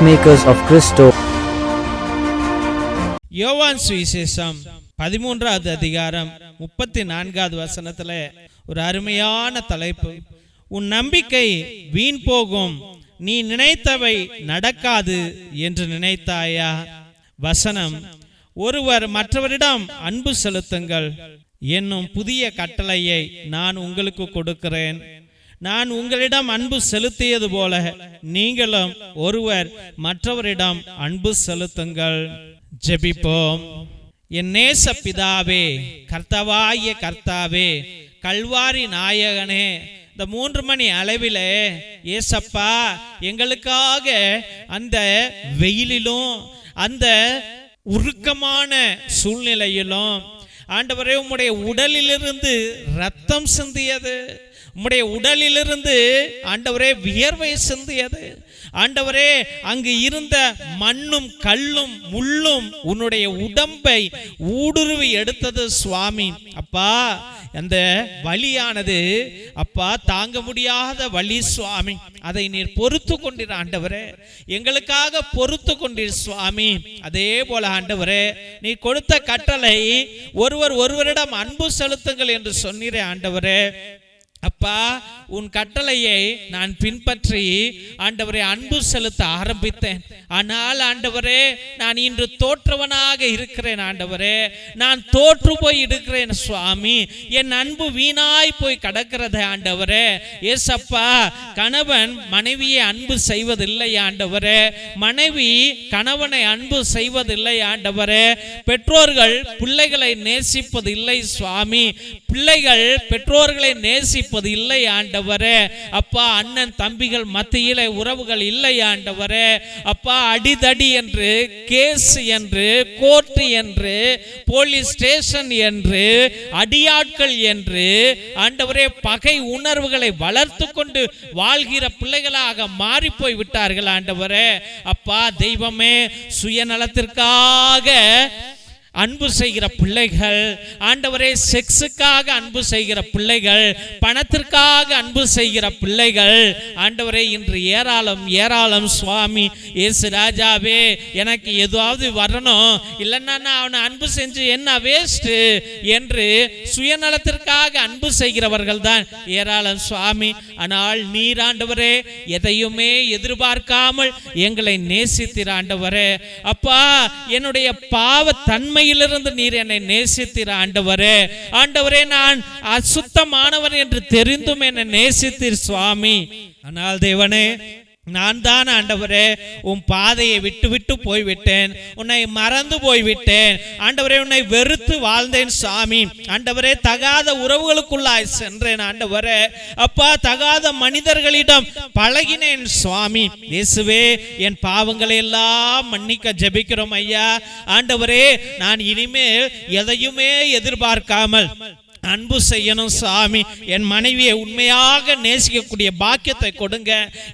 peacemakers of Christo. யோவான் சுவிசேஷம் 13வது அதிகாரம் 34வது வசனத்துல ஒரு அருமையான தலைப்பு. உன் நம்பிக்கை வீண் போகும், நீ நினைத்தவை நடக்காது என்று நினைத்தாயா? வசனம், ஒருவர் மற்றவரிடம் அன்பு செலுத்துங்கள் என்னும் புதிய கட்டளையை நான் உங்களுக்கு கொடுக்கிறேன். நான் உங்களிடம் அன்பு செலுத்தியது போல நீங்களும் ஒருவர் மற்றவரிடம் அன்பு செலுத்துங்கள். ஜெபிப்போம். என் நேச பிதாவே, கர்த்தாவாகிய கர்த்தாவே, கல்வாரி நாயகனே, இந்த 3 மணி அளவிலே ஏசப்பா எங்களுக்காக அந்த வெயிலிலும் அந்த உருக்கமான சூழ்நிலையிலும் ஆண்டவரே உம்முடைய உடலிலிருந்து ரத்தம் சிந்தியது, உம்முடைய உடலிலிருந்து ஆண்டவரே வியர்வை சிந்தியது. ஆண்டவரே, அங்கு இருந்த மண்ணும் கல்லும் முள்ளும் உன்னுடைய உடம்பை ஊடுருவி எடுத்தது சுவாமி. அப்பா, அந்த வலியானது அப்பா தாங்க முடியாத வலி சுவாமி. அதை நீர் பொறுத்து கொண்டீர் ஆண்டவரே, எங்களுக்காக பொறுத்து கொண்டீர் சுவாமி. அதே போல ஆண்டவரே, நீ கொடுத்த கட்டளை ஒருவரிடம் அன்பு செலுத்துங்கள் என்று சொன்னீரே ஆண்டவரே. அப்பா, உன் கட்டளையை நான் பின்பற்றி ஆண்டவரே அன்பு செலுத்த ஆரம்பித்தேன். ஆனால் ஆண்டவரே, நான் இன்று தோற்றவனாக இருக்கிறேன் ஆண்டவரே, நான் தோற்று போய் இருக்கிறேன் சுவாமி. என் அன்பு வீணாய் போய் கடக்கிறது ஆண்டவரே. ஏசப்பா, கணவன் மனைவியை அன்பு செய்வதில்லை ஆண்டவரே, மனைவி கணவனை அன்பு செய்வதில்லை ஆண்டவரே, பெற்றோர்கள் பிள்ளைகளை நேசிப்பது இல்லை சுவாமி, பிள்ளைகள் பெற்றோர்களை நேசிப்பது இல்லை ஆண்டவரே. அப்பா, அண்ணன் தம்பிகள் மத்தியிலே உறவுகள் இல்லை ஆண்டவரே. அப்பா, அடிதடி என்று, கேஸ் என்று, கோர்ட் என்று, போலீஸ் ஸ்டேஷன் என்று, அடியாட்கள் என்று ஆண்டவரே பகை உணர்வுகளை வளர்த்து கொண்டு வாழ்கிற பிள்ளைகளாக மாறி போய் விட்டார்கள் ஆண்டவரே. அப்பா தெய்வமே, சுயநலத்திற்காக அன்பு செய்கிற பிள்ளைகள் ஆண்டவரே, செக்ஸுக்காக அன்பு செய்கிற பிள்ளைகள், பணத்திற்காக அன்பு செய்கிற பிள்ளைகள் ஆண்டவரே இன்று ஏராளம் சுவாமி. இயேசு ராஜாவே, எனக்கு எதுவாவது வரணும், இல்லைன்னா நான் அவனை அன்பு செஞ்சு என்ன வேஸ்ட் என்று சுயநலத்திற்காக அன்பு செய்கிறவர்கள் தான் ஏராளம் சுவாமி. ஆனால் நீர் ஆண்டவரே எதையுமே எதிர்பார்க்காமல் எங்களை நேசித்தீர் ஆண்டவரே. அப்பா, என்னுடைய பாவ தன்மை இருந்து நீர் என்னை நேசித்தீர் ஆண்டவரே. ஆண்டவரே, நான் அசுத்தமானவன் என்று தெரிந்தும் என்னை நேசித்தீர் சுவாமி. ஆனால் தேவனே, நான் தான் ஆண்டவரே உன் பாதையை விட்டு போய்விட்டேன், உன்னை மறந்து போய்விட்டேன் ஆண்டவரே, உன்னை வெறுத்து வாழ்ந்தேன் சாமி. ஆண்டவரே, தகாத உறவுகளுக்குள்ளாய் சென்றேன் ஆண்டவரே. அப்பா, தகாத மனிதர்களிடம் பழகினேன் சுவாமி. இயேசுவே, என் பாவங்களை எல்லாம் மன்னிக்க ஜெபிக்கிறோம் ஐயா. ஆண்டவரே, நான் இனிமேல் எதையுமே எதிர்பார்க்காமல் அன்பு செய்யணும் சாமி. என் மனைவியை உண்மையாக நேசிக்கக்கூடிய பாக்கியத்தை கொடுங்க.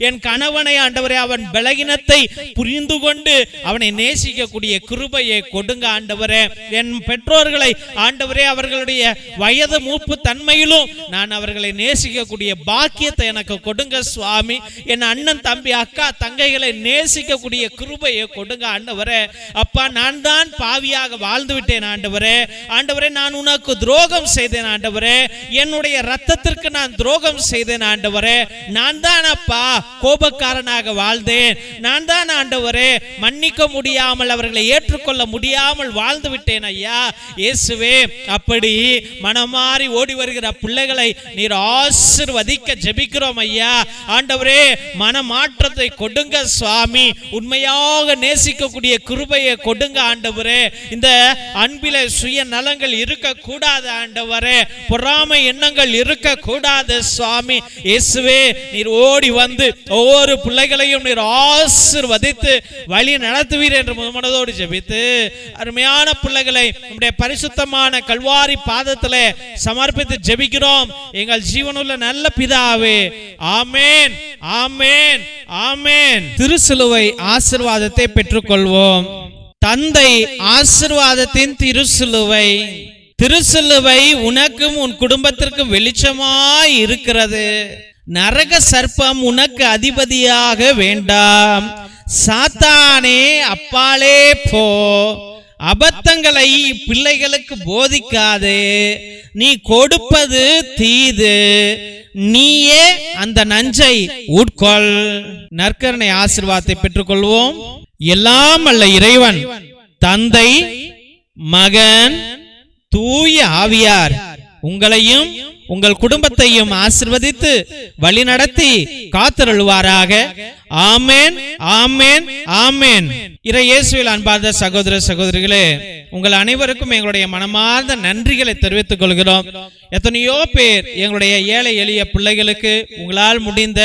என் கணவனை ஆண்டவரே அவன் பலகீனத்தை புரிந்து கொண்டு அவனை நேசிக்கக்கூடிய கிருபையை கொடுங்க ஆண்டவரே. என் பெற்றோர்களை ஆண்டவரே அவர்களுடைய வயது மூப்பு தன்மையிலும் நான் அவர்களை நேசிக்கக்கூடிய பாக்கியத்தை எனக்கு கொடுங்க சுவாமி. என் அண்ணன் தம்பி அக்கா தங்கைகளை நேசிக்கக்கூடிய கிருபையை கொடுங்க ஆண்டவரே. அப்பா, நான் தான் பாவியாக வாழ்ந்து விட்டேன் ஆண்டவரே. ஆண்டவரே, நான் உனக்கு துரோகம் செய்தேன் ஆண்டவரே, என்னுடைய ரத்தத்திற்கு நான் துரோகம் செய்தேன் ஆண்டவரே. நான் தான் அப்பா கோபக்காரனாக வாழ்ந்தேன், நான் தான் ஆண்டவரே மன்னிக்க முடியாமல் அவர்களை ஏற்றுக்கொள்ள முடியாமல் வாழ்ந்து விட்டேன் ஐயா. இயேசுவே, அப்படி மனமாறி ஓடி வருகிற பிள்ளைகளை நீர் ஆசீர்வதிக்க ஜெபிக்கிறோம் ஐயா. ஆண்டவரே, மனமாற்றத்தை கொடுங்க சுவாமி, உண்மையாக நேசிக்கக்கூடிய கிருபையை கொடுங்க ஆண்டவரே. இந்த அன்பிலே சுயநலங்கள் இருக்க கூடாது ஆண்டவரே, பொறாமை எண்ணங்கள் இருக்க கூடாது சுவாமி. இயேசுவே, நீர் ஓடி வந்து ஒவ்வொரு பிள்ளைகளையும் நீர் ஆசீர்வதித்து வழி நடத்துவீர் என்று மனதோடு ஜெபித்து அருமையான பிள்ளைகளை நம்முடைய பரிசுத்தமான கல்வாரி பாதத்திலே சமர்ப்பித்து ஜெபிக்கிறோம் எங்கள் ஜீவனுள்ள நல்ல பிதாவே. ஆமென், ஆமென், ஆமென். திருசிலுவை ஆசீர்வாதத்தை பெற்றுக்கொள்வோம். தந்தை ஆசீர்வாதத்தின் திருசிலுவை. திருசிலுவை உனக்கும் உன் குடும்பத்திற்கும் வெளிச்சமாய் இருக்கிறது. நரக சர்ப்பம் உனக்கு அதிபதியாக வேண்டாம். சாத்தானே அப்பாலே போ, அபத்தங்களை பிள்ளைகளுக்கு போதிக்காதே, நீ கொடுப்பது தீது, நீயே அந்த நஞ்சை உட்கொள். நற்கருணை ஆசீர்வாதத்தை பெற்றுக்கொள்வோம். எல்லாம் அல்ல இறைவன் தந்தை, மகன், தூய ஆவியார் உங்களையும் உங்கள் குடும்பத்தையும் ஆசீர்வதித்து வழிநடத்தி காத்தருள்வாராக. ஆமென், ஆமென், ஆமென். இறை இயேசுவில் அன்பார்ந்த சகோதர சகோதரிகளே, உங்கள் அனைவருக்கும் எங்களுடைய மனமார்ந்த நன்றிகளை தெரிவித்துக் கொள்கிறோம். எத்தனையோ பேர் எங்களுடைய ஏழை எளிய பிள்ளைகளுக்கு உங்களால் முடிந்த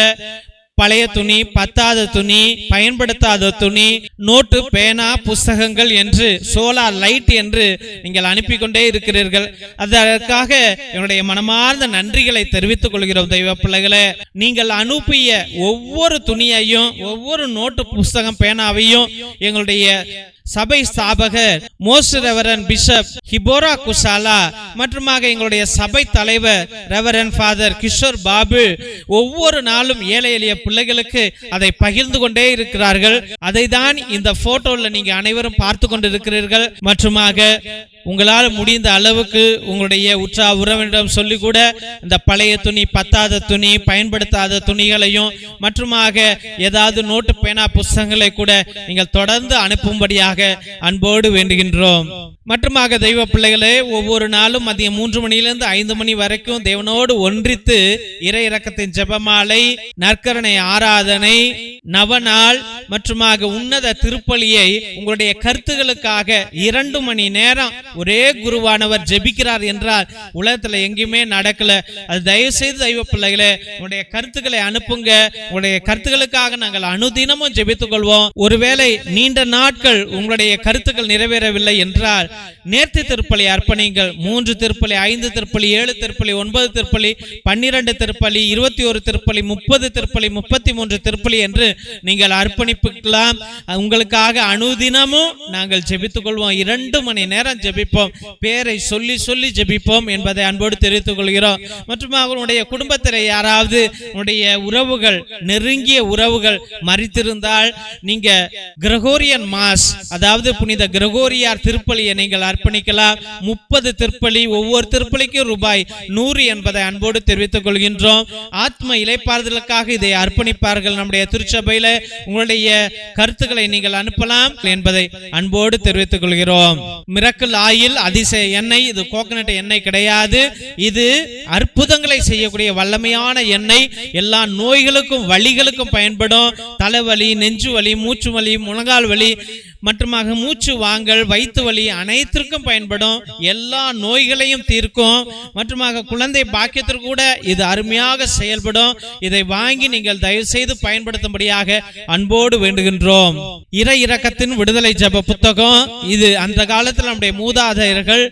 பழைய துணி, பத்தாத துணி, பயன்படுத்தாத துணி, நோட்டு, பேனா, புஸ்தகங்கள் என்று சோலார் லைட் என்று நீங்கள் அனுப்பி கொண்டே இருக்கிறீர்கள். அதற்காக என்னுடைய மனமார்ந்த நன்றிகளை தெரிவித்துக் கொள்கிறோம். தெய்வ பிள்ளைகளே, நீங்கள் அனுப்பிய ஒவ்வொரு துணியையும், ஒவ்வொரு நோட்டு, புஸ்தகம், பேனாவையும் எங்களுடைய சபை ஸ்தாபகர் மோஸ்ட் ரெவரண்ட் பிஷப் ஹிபோரா குசாலா மற்றும் எங்களுடைய சபை தலைவர் ரெவரண்ட் ஃபாதர் கிஷோர் பாபு ஒவ்வொரு நாளும் ஏழை எளிய பிள்ளைகளுக்கு அதை பகிர்ந்து கொண்டே இருக்கிறார்கள். அதை தான் இந்த போட்டோல நீங்க அனைவரும் பார்த்து கொண்டிருக்கிறீர்கள். மற்றும் உங்களால் முடிந்த அளவுக்கு உங்களுடைய உற்றா உறவினரிடம் சொல்லி கூட இந்த பழைய துணி, பத்தாத துணி, பயன்படுத்தாத துணிகளையும் மற்றும் ஏதாவது நோட்டு, பேனா, புஸ்தகங்களை கூட நீங்கள் தொடர்ந்து அனுப்பும்படியாக அன்போடு வேண்டுகின்றோம். மற்றும் தெய்வ பிள்ளைகளே, ஒவ்வொரு நாளும் மதியம் 3 மணியிலிருந்து 5 மணி வரைக்கும் தேவனோடு ஒன்றித்து இறை இரக்கத்தின் ஜெபமாலை, நற்கருணை ஆராதனை, நவநாள் மற்றும் உன்னத திருப்பலியை உங்களுடைய கருத்துகளுக்காக 2 மணி நேரம் ஒரே குருவானவர் ஜெபிக்கிறார் என்றால் உலகத்துல எங்கேயுமே நடக்கல. அது தயவு செய்து தெய்வ பிள்ளைகளே, உங்களுடைய கருத்துக்களை அனுப்புங்க. உங்களுடைய கருத்துக்களுக்காக நாங்கள் அனுதினமும் ஜெபித்துக் கொள்வோம். ஒருவேளை நீண்ட நாட்கள் உங்களுடைய கருத்துக்கள் நிறைவேறவில்லை என்றால் நேர்த்தி திருப்பலி அர்ப்பணிங்கள். 3 திருப்பலி, 5 திருப்பலி, 7 திருப்பலி, 9 திருப்பலி, 12 திருப்பலி, 21 திருப்பலி, 30 திருப்பலி, 33 திருப்பலி என்று நீங்கள் அர்ப்பணிப்புக்கலாம். உங்களுக்காக அனுதினமும் நாங்கள் ஜெபித்துக் கொள்வோம். 2 மணி நேரம் ஜெபிப்போம். பேரை சொல்லி சொல்லி ஜெபிப்போம் என்பதை அன்போடு தெரிவித்துக் கொள்கிறோம். மற்றும் அவருடைய குடும்பத்தில் யாராவது உடைய உறவுகள், நெருங்கிய உறவுகள் மரித்திருந்தால் நீங்க கிரகோரியன் மாஸ், அதாவது புனித கிரகோரியார் திருப்பலியை நீங்கள் அர்ப்பணிக்கலாம். 30 திருப்பலி, ஒவ்வொரு திருப்பலிக்கும் ரூபாய் 100 என்பதை அன்போடு தெரிவித்துக் கொள்கின்றோம். ஆத்ம இளைப்பாறுதலுக்காக இதை அர்ப்பணிப்பார்கள். நம்முடைய திருச்சபையில உங்களுடைய கருத்துக்களை நீங்கள் அனுப்பலாம் என்பதை அன்போடு தெரிவித்துக் கொள்கிறோம். மிரக்கல் ஆயில் அதிசய எண்ணெய், இது கோகனட் எண்ணெய் கிடையாது. இது அற்புதங்களை செய்யக்கூடிய வல்லமையான எண்ணெய். எல்லா நோய்களுக்கும் வலிகளுக்கும் பயன்படும். தலைவலி, நெஞ்சு வலி, மூச்சு வலி, முழங்கால் வலி மற்றும் மூச்சு வாங்கல், வயிற்று வலி அனைத்திற்கும் பயன்படும். எல்லா நோய்களையும் தீர்க்கும். மற்றும் குழந்தை பாக்கியத்திற்கு கூட இது அருமையாக செயல்படும். இதை வாங்கி நீங்கள் தயவு செய்து பயன்படுத்தும்படியாக அன்போடு வேண்டுகின்றோம். இறை இரக்கத்தின் விடுதலை ஜெப புத்தகம். இது அந்த காலத்தில் நம்முடைய மூதாதையர்கள்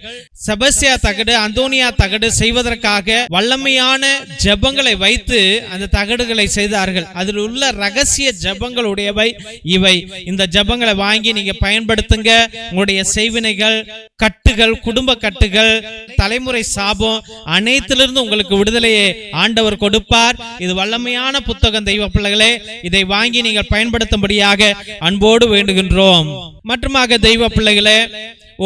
செபஸ்தியா தகடு, அந்தோனியா தகடு செய்வதற்காக வல்லமையான ஜெபங்களை வைத்து அந்த தகடுகளை செய்தார்கள். அதில் உள்ள ரகசிய ஜெபங்கள் உடையவை இவை. இந்த ஜெபங்களை வாங்கி நீங்க பயன்படுத்துங்க. உங்களுடைய செய்வினைகள், கட்டுகள், குடும்ப கட்டுகள், தலைமுறை சாபம் அனைத்திலிருந்து உங்களுக்கு விடுதலையை ஆண்டவர் கொடுப்பார். இது வல்லமையான புத்தகம் தெய்வ பிள்ளைகளே. இதை வாங்கி நீங்கள் பயன்படுத்தும்படியாக அன்போடு வேண்டுகின்றோம். மற்றும் தெய்வ பிள்ளைகளே,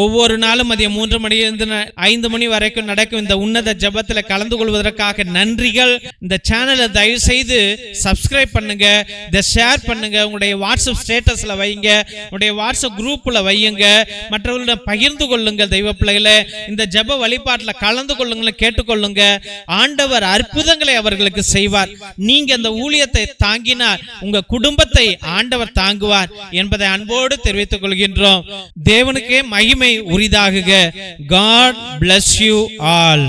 ஒவ்வொரு நாளும் மதியம் 3 மணியிலிருந்து 5 மணி வரைக்கும் நடக்கும் இந்த உன்னத ஜெபத்தில் கலந்து கொள்வதற்காக நன்றிகள். இந்த சேனலை தயவு செய்து சப்ஸ்கிரைப் பண்ணுங்க, இதை ஷேர் பண்ணுங்க, உங்களுடைய வாட்ஸ்அப் ஸ்டேட்டஸ்ல வைங்க, உங்களுடைய வாட்ஸ்அப் குரூப்ல வையுங்க, மற்றவர்களிடம் பகிர்ந்து கொள்ளுங்கள். தெய்வ பிள்ளைகளே, இந்த ஜெப வழிபாட்டில் கலந்து கொள்ளுங்க, கேட்டுக்கொள்ளுங்க. ஆண்டவர் அற்புதங்களை அவர்களுக்கு செய்வார். நீங்க இந்த ஊழியத்தை தாங்கினார், உங்க குடும்பத்தை ஆண்டவர் தாங்குவார் என்பதை அன்போடு தெரிவித்துக் கொள்கின்றோம். தேவனுக்கே மகிமை உரிதாகுக. God bless you all.